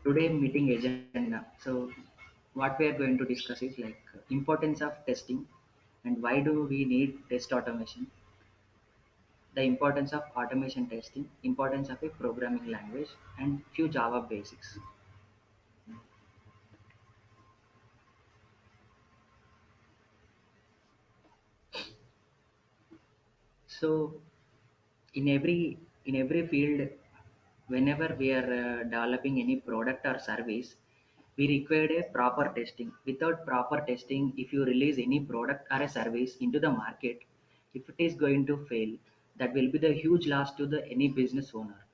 Today meeting agenda. So what we are going to discuss is like importance of testing and why do we need test automation, the importance of automation testing, importance of a programming language, and few Java basics. So in every field, whenever we are developing any product or service, we require a proper testing. Without proper testing, if you release any product or a service into the market, if it is going to fail, that will be the huge loss to the any business owner.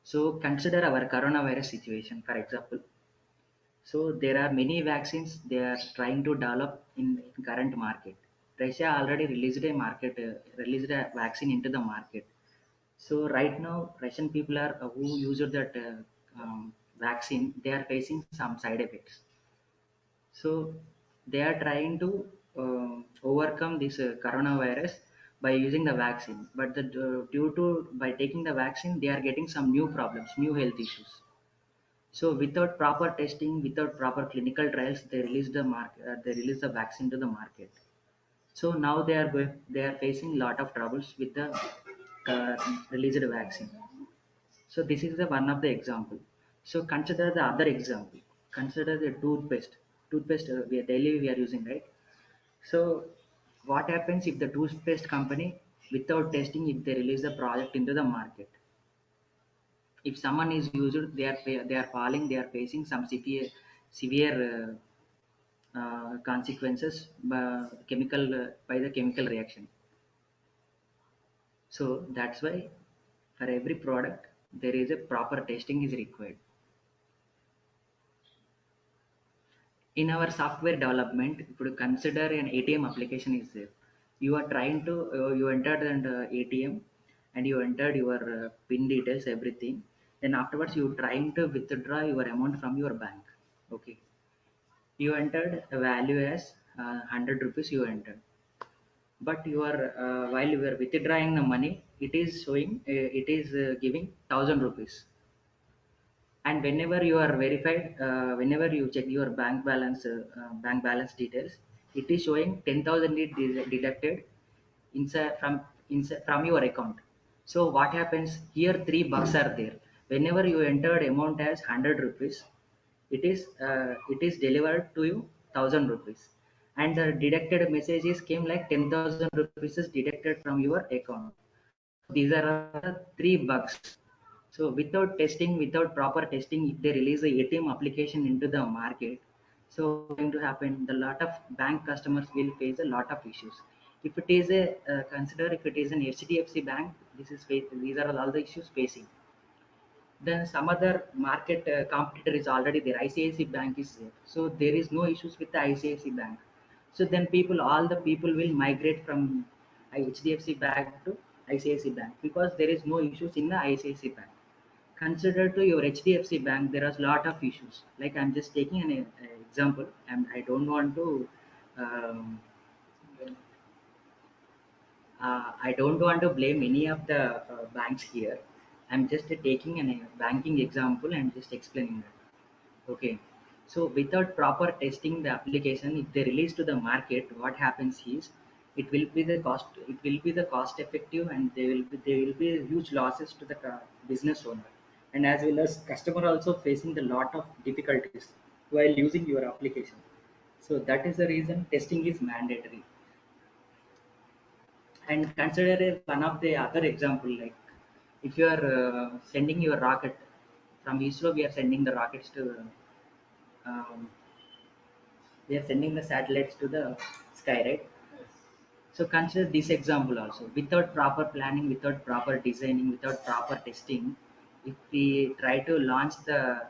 So consider our coronavirus situation, for example. So there are many vaccines they are trying to develop in current market. Russia already released a vaccine into the market. So right now, Russian people are who used that vaccine. They are facing some side effects. So they are trying to overcome this coronavirus by using the vaccine. But due to by taking the vaccine, they are getting some new problems, new health issues. So without proper testing, without proper clinical trials, they release the vaccine to the market. So now they are facing lot of troubles with the released vaccine. So this is the one of the example. So consider the other example. Consider the toothpaste. Toothpaste we are using, right? So what happens if the toothpaste company without testing if they release the product into the market? If someone is used, they are falling, they are facing some severe consequences by the chemical reaction. So that's why for every product there is a proper testing is required. In our software development, if you consider an ATM application is there, you are trying to you entered an ATM and you entered your PIN details, everything. Then afterwards you trying to withdraw your amount from your bank. Okay, you entered a value as 100 rupees you entered, but you are while you are withdrawing the money, it is showing it is giving 1,000 rupees. And whenever you are verified, whenever you check your bank balance details, it is showing 10,000 deducted inside from your account. So what happens here? Three bucks are there. Whenever you entered amount as 100 rupees, it is delivered to you 1,000 rupees, and the deducted messages came like 10,000 rupees is deducted from your account. These are the three bugs. So without testing, without proper testing, if they release a ATM application into the market, so going to happen, the lot of bank customers will face a lot of issues. If it is a consider if it is an HDFC bank, these are all the issues facing. Then some other market competitor is already there. ICICI Bank is there, so there is no issues with the ICICI Bank. So then all the people will migrate from HDFC Bank to ICICI Bank because there is no issues in the ICICI Bank. Consider to your HDFC Bank, there are a lot of issues. Like I'm just taking an example, and I don't want to. Um, I don't want to blame any of the banks here. I'm just taking a banking example and just explaining that. Okay. So without proper testing the application, if they release to the market, what happens is it will be the cost effective, and there will be huge losses to the business owner, and as well as customer also facing the lot of difficulties while using your application. So that is the reason testing is mandatory. And consider one of the other example, like if you are sending your rocket from ISRO, we are sending the rockets to um, we are sending the satellites to the sky, right? So consider this example also. Without proper planning, without proper designing, without proper testing, if we try to launch the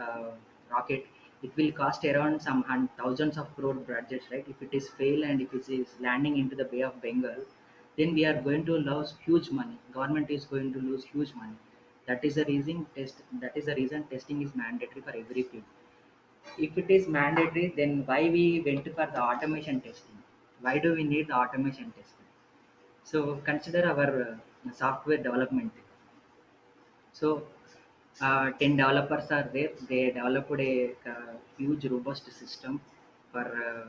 uh, rocket, it will cost around some thousands of crore budgets, right? If it is fail and if it is landing into the Bay of Bengal, then we are going to lose huge money. Government is going to lose huge money. That is the reason That is the reason testing is mandatory for every field. If it is mandatory, then why we went for the automation testing? Why do we need the automation testing? So consider our software development. So 10 developers are there. They developed a huge robust system for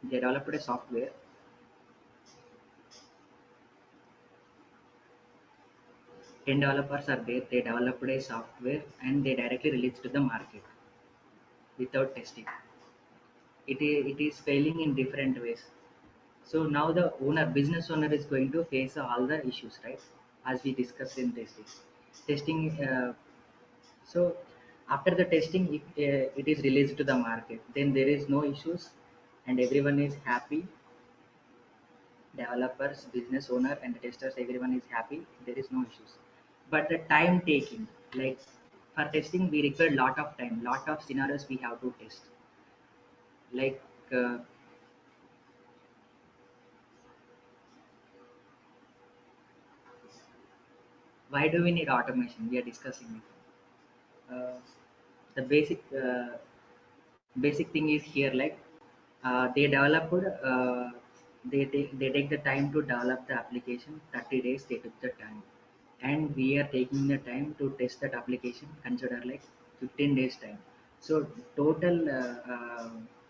they developed a software. 10 developers are there. They developed a software and they directly released to the market without testing. It is failing in different ways. So now the business owner is going to face all the issues, right? As we discussed in testing. Testing. So after the testing, if it is released to the market, then there is no issues, and everyone is happy. Developers, business owner, and the testers, everyone is happy. There is no issues. But the time taking, like for testing, we require lot of time, lot of scenarios we have to test. Like why do we need automation? We are discussing it. The basic thing is here, like they developed they take the time to develop the application. 30 days they took the time, and we are taking the time to test that application, consider like 15 days time. So total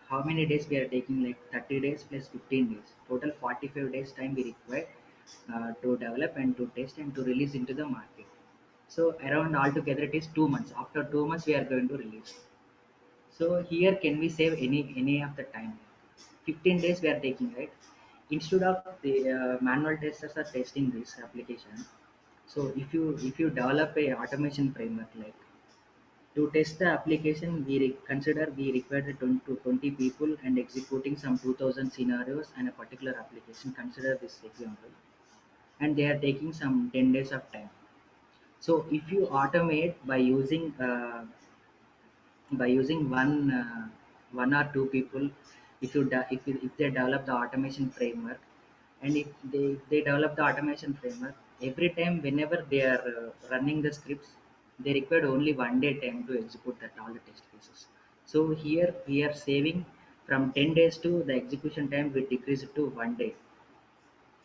how many days we are taking, like 30 days plus 15 days, total 45 days time we require to develop and to test and to release into the market. So around altogether it is 2 months. After 2 months we are going to release. So here can we save any of the time? 15 days we are taking, right? Instead of the manual testers are testing this application. So if you develop a automation framework, like to test the application, consider we require the 20 to 20 people and executing some 2000 scenarios and a particular application. Consider this example, and they are taking some 10 days of time. So if you automate by using one or two people, if they develop the automation framework, and if they develop the automation framework, every time whenever they are running the scripts, they require only 1 day time to execute that all the test cases. So here we are saving from 10 days to the execution time we decrease it to 1 day.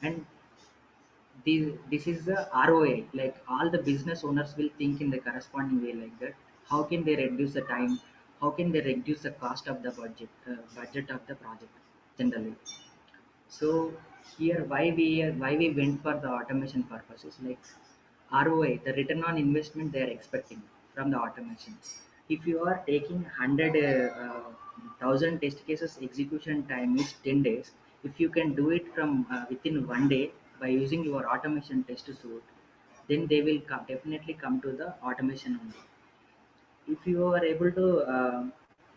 And this is the ROI. Like all the business owners will think in the corresponding way like that. How can they reduce the time? How can they reduce the cost of the budget of the project generally? So here why we went for the automation purposes, like ROI, the return on investment they are expecting from the automation. If you are taking 100,000 test cases, execution time is 10 days. If you can do it from within 1 day by using your automation test suite, then they will definitely come to the automation only. If you are able to,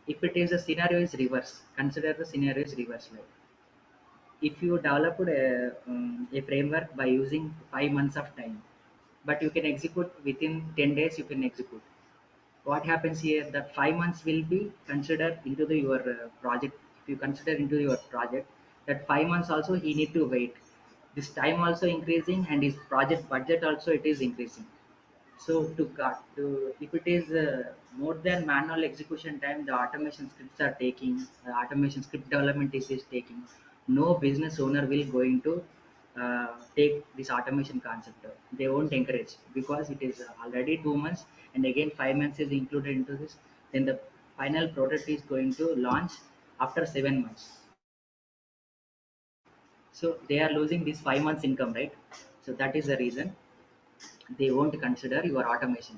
if it is a scenario is reverse, consider the scenario is reverse. Like if you developed a framework by using 5 months of time, but you can execute within 10 days, you can execute. What happens here, that 5 months will be considered into your project. If you consider into your project, that 5 months also he need to wait. This time also increasing, and his project budget also it is increasing. So to cut to if it is more than manual execution time, the automation scripts are taking, automation script development is taking. No business owner will going to take this automation concept. They won't encourage because it is already 2 months, and again 5 months is included into this. Then the final product is going to launch after 7 months. So they are losing this 5 months income, right? So that is the reason they won't consider your automation,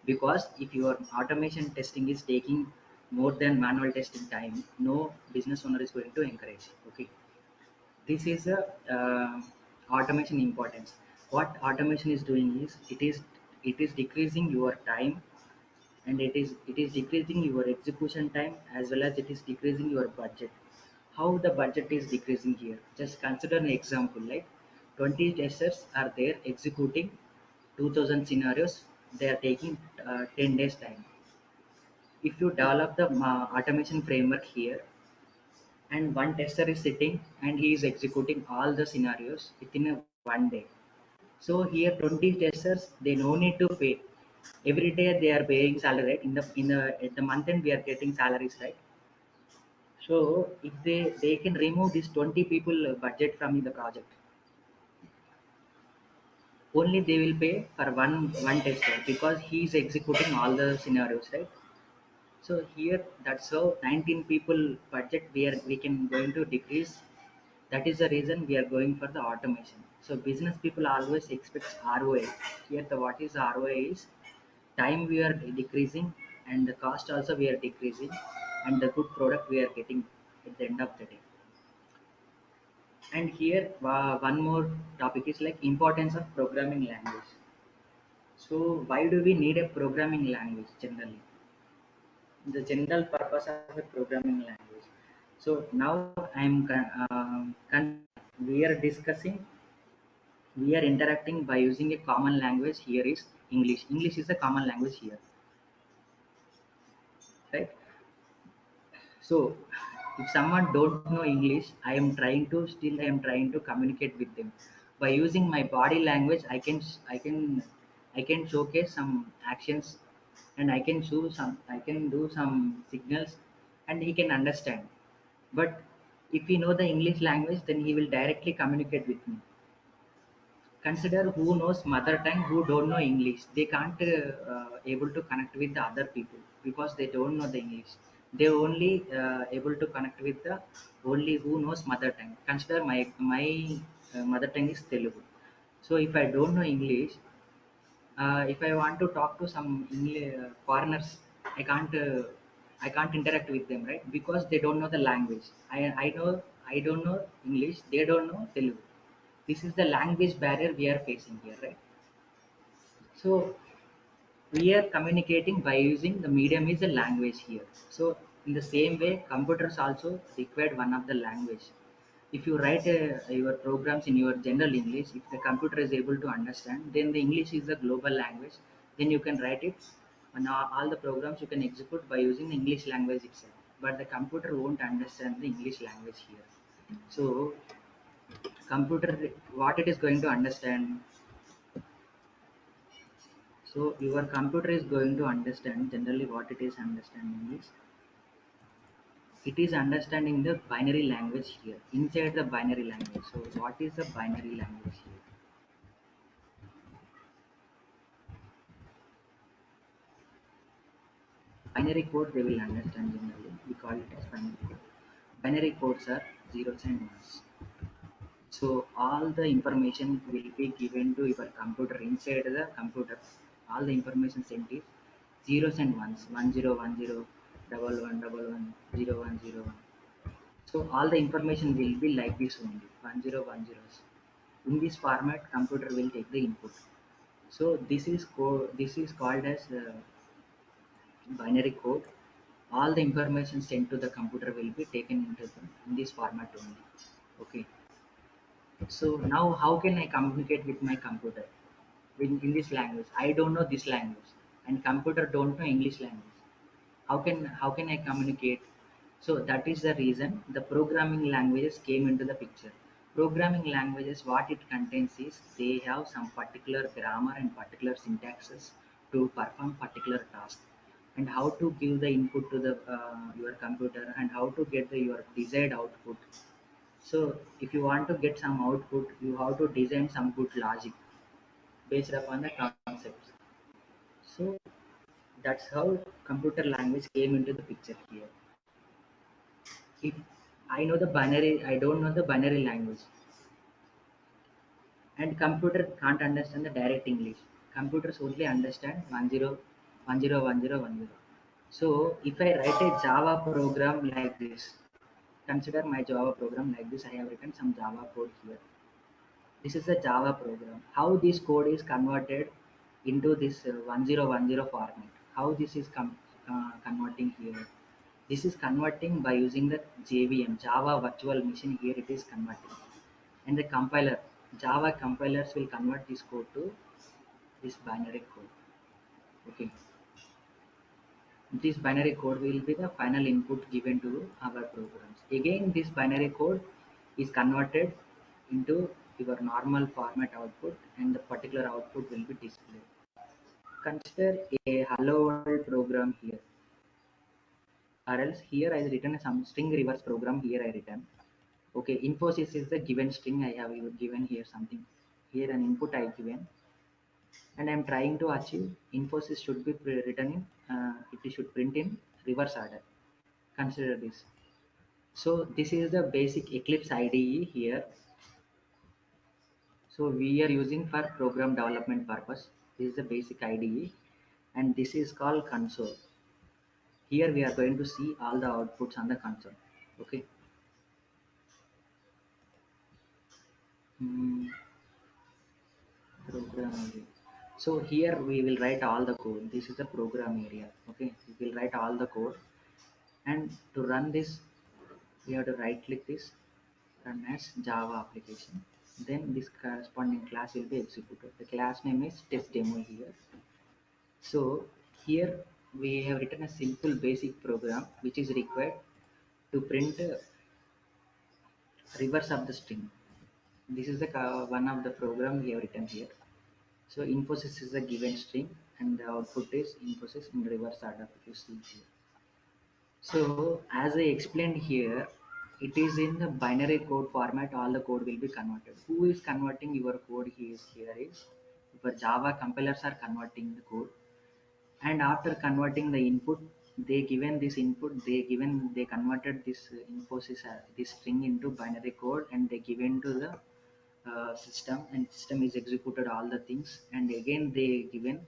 because if your automation testing is taking more than manual testing time, no business owner is going to encourage. Okay, this is a automation importance. What automation is doing is it is decreasing your time, and it is decreasing your execution time, as well as it is decreasing your budget. How the budget is decreasing here, just consider an example, like 20 testers are there executing 2000 scenarios. They are taking 10 days time. If you develop the automation framework here, and one tester is sitting and he is executing all the scenarios within a 1 day. So here 20 testers, they no need to pay. Every day they are paying salary, right? In the at the month end we are getting salaries, right? So if they can remove this 20 people budget from the project. only they will pay for one tester because he is executing all the scenarios, right? So here that's how 19 people budget we can going to decrease. That is the reason we are going for the automation. So business people always expect ROI. Here the what is ROI is time we are decreasing, and the cost also we are decreasing, and the good product we are getting at the end of the day. And here one more topic is like importance of programming language. So why do we need a programming language generally? The general purpose of a programming language. So now we are discussing, we are interacting by using a common language. Here is English. English is a common language here, right? So if someone don't know English, I am trying to communicate with them by using my body language. I can showcase some actions, and I can do some signals, and he can understand. But if he know the English language, then he will directly communicate with me. Consider who knows mother tongue, who don't know English, they can't able to connect with the other people because they don't know the English. They only able to connect with the only who knows mother tongue. Consider my mother tongue is Telugu. So if I don't know English, if I want to talk to some English, foreigners, I can't uh, I can't interact with them, right? Because they don't know the language. I don't know English, they don't know Telugu. This is the language barrier we are facing here, right? So we are communicating by using the medium is a language here. So in the same way, computers also required one of the language. If you write your programs in your general English, if the computer is able to understand, then the English is the global language. Then you can write it, and all the programs you can execute by using the English language itself. But the computer won't understand the English language here. So computer, what it is going to understand, so your computer is going to understand generally what it is understanding is, it is understanding the binary language here inside the binary language. So what is the binary language here? Binary code they will understand generally. We call it as binary code. Binary codes are zeros and ones. So all the information will be given to your computer inside the computer. All the information sent is zeros and ones. 1010, double one double one, 0101. So all the information will be like this only, 1010s. In this format, computer will take the input. So this is called as binary code. All the information sent to the computer will be taken in this format only. Okay. So now how can I communicate with my computer in this language? I don't know this language, and computer don't know English language. How can I communicate? So that is the reason the programming languages came into the picture. Programming languages, what it contains is they have some particular grammar and particular syntaxes to perform particular task, and how to give the input to the your computer, and how to get the your desired output. So if you want to get some output, you have to design some good logic based upon the concepts. So that's how computer language came into the picture here. If I know the binary, I don't know the binary language, and computer can't understand the direct English. Computers only understand 10101010. So if I write a Java program like this, consider my Java program like this. I have written some Java code here. This is a Java program. How this code is converted into this 1010 format? How this is converting here? This is converting by using the JVM, Java Virtual Machine. Here it is converting, and the compiler, Java compilers will convert this code to this binary code. Okay, this binary code will be the final input given to our programs. Again, this binary code is converted into your normal format output, and the particular output will be displayed. Consider a hello world program here, or else here I written some string reverse program. Here I written, okay, Infosys is the given string. I have given here something. Here an input I given. and I'm trying to achieve Infosys should be written in, it should print in reverse order. Consider this. So this is the basic Eclipse IDE here. So we are using for program development purpose. This is the basic IDE, and this is called console. Here we are going to see all the outputs on the console. Okay. Hmm, program area. So here we will write all the code. This is the program area. Okay, we will write all the code, and to run this, we have to right click this, run as Java application. Then this corresponding class will be executed. The class name is test demo here. So here we have written a simple basic program which is required to print reverse of the string. This is the one of the program we have written here. So Infosys is a given string and the output is Infosys in reverse order if you see here. So as I explained here, it is in the binary code format, all the code will be converted. Who is converting your code here is your Java compilers are converting the code, and after converting the input, they given this input, they converted this Infosys this string into binary code, and they given to the system, and system is executed all the things, and again they given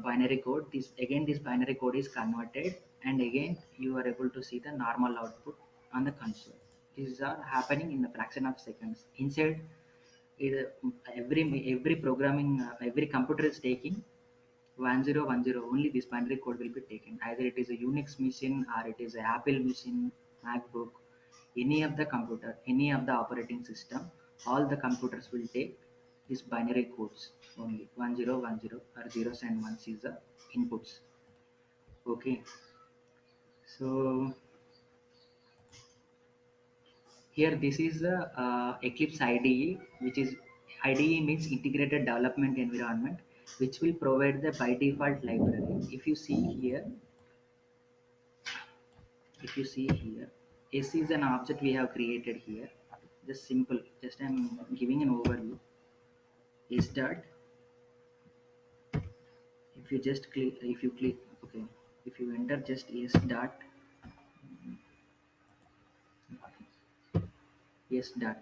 binary code. This binary code is converted, and again you are able to see the normal output on the console. These are happening in the fraction of seconds. Inside, it, every programming, every computer is taking 1010. Only this binary code will be taken. Either it is a Unix machine or it is a Apple machine, MacBook, any of the computer, any of the operating system. All the computers will take this binary codes only 1010 or zeros and ones is the inputs. Okay, so here this is the Eclipse IDE, which is IDE means integrated development environment, which will provide the by default library. If you see here, S is an object we have created here. Just simple, just I'm giving an overview. S dot, if you just click, if you click, okay, if you enter just S dot, S dot.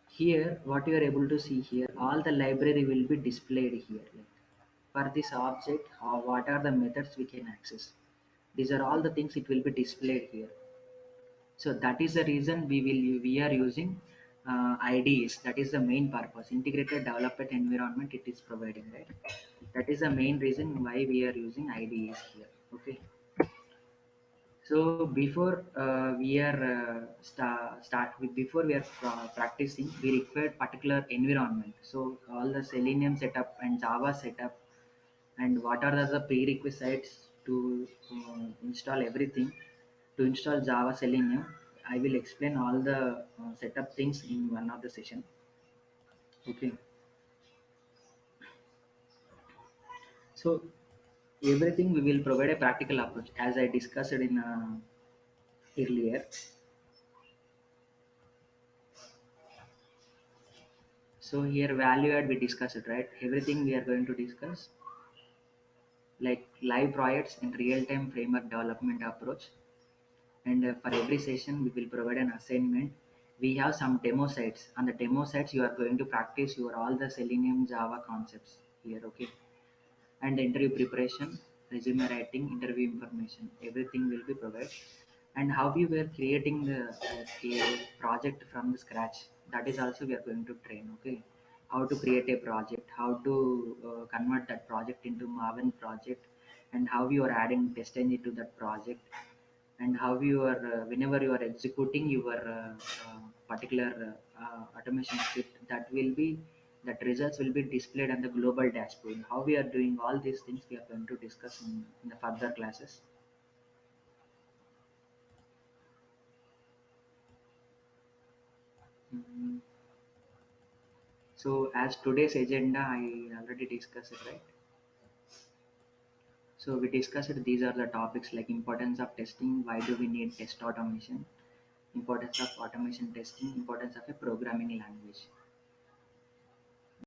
Here, what you are able to see here, all the library will be displayed here. Like for this object, what are the methods we can access? These are all the things it will be displayed here. So that is the reason we are using IDEs. That is the main purpose. Integrated development environment it is providing, right? That is the main reason why we are using IDEs here. Okay. So before we are before we are practicing, we require particular environment. So all the Selenium setup and Java setup, and what are the prerequisites to install everything. To install Java Selenium, I will explain all the setup things in one of the session. Okay. So everything we will provide a practical approach as I discussed in earlier. So here value add we discussed it, right? Everything we are going to discuss like live projects and real-time framework development approach. And for every session we will provide an assignment. We have some demo sites. On the demo sites you are going to practice your all the Selenium Java concepts here. Okay. And interview preparation, resume writing, interview information, everything will be provided. And how we were creating the a project from the scratch, that is also we are going to train. Okay, how to create a project, how to convert that project into Maven project, and how you are adding test engine to that project, and how you are whenever you are executing your particular automation script, that results will be displayed on the global dashboard. How we are doing all these things we are going to discuss in the further classes. Mm, so as today's agenda I already discussed it, right? So we discussed these are the topics like importance of testing, why do we need test automation, importance of automation testing, importance of a programming language.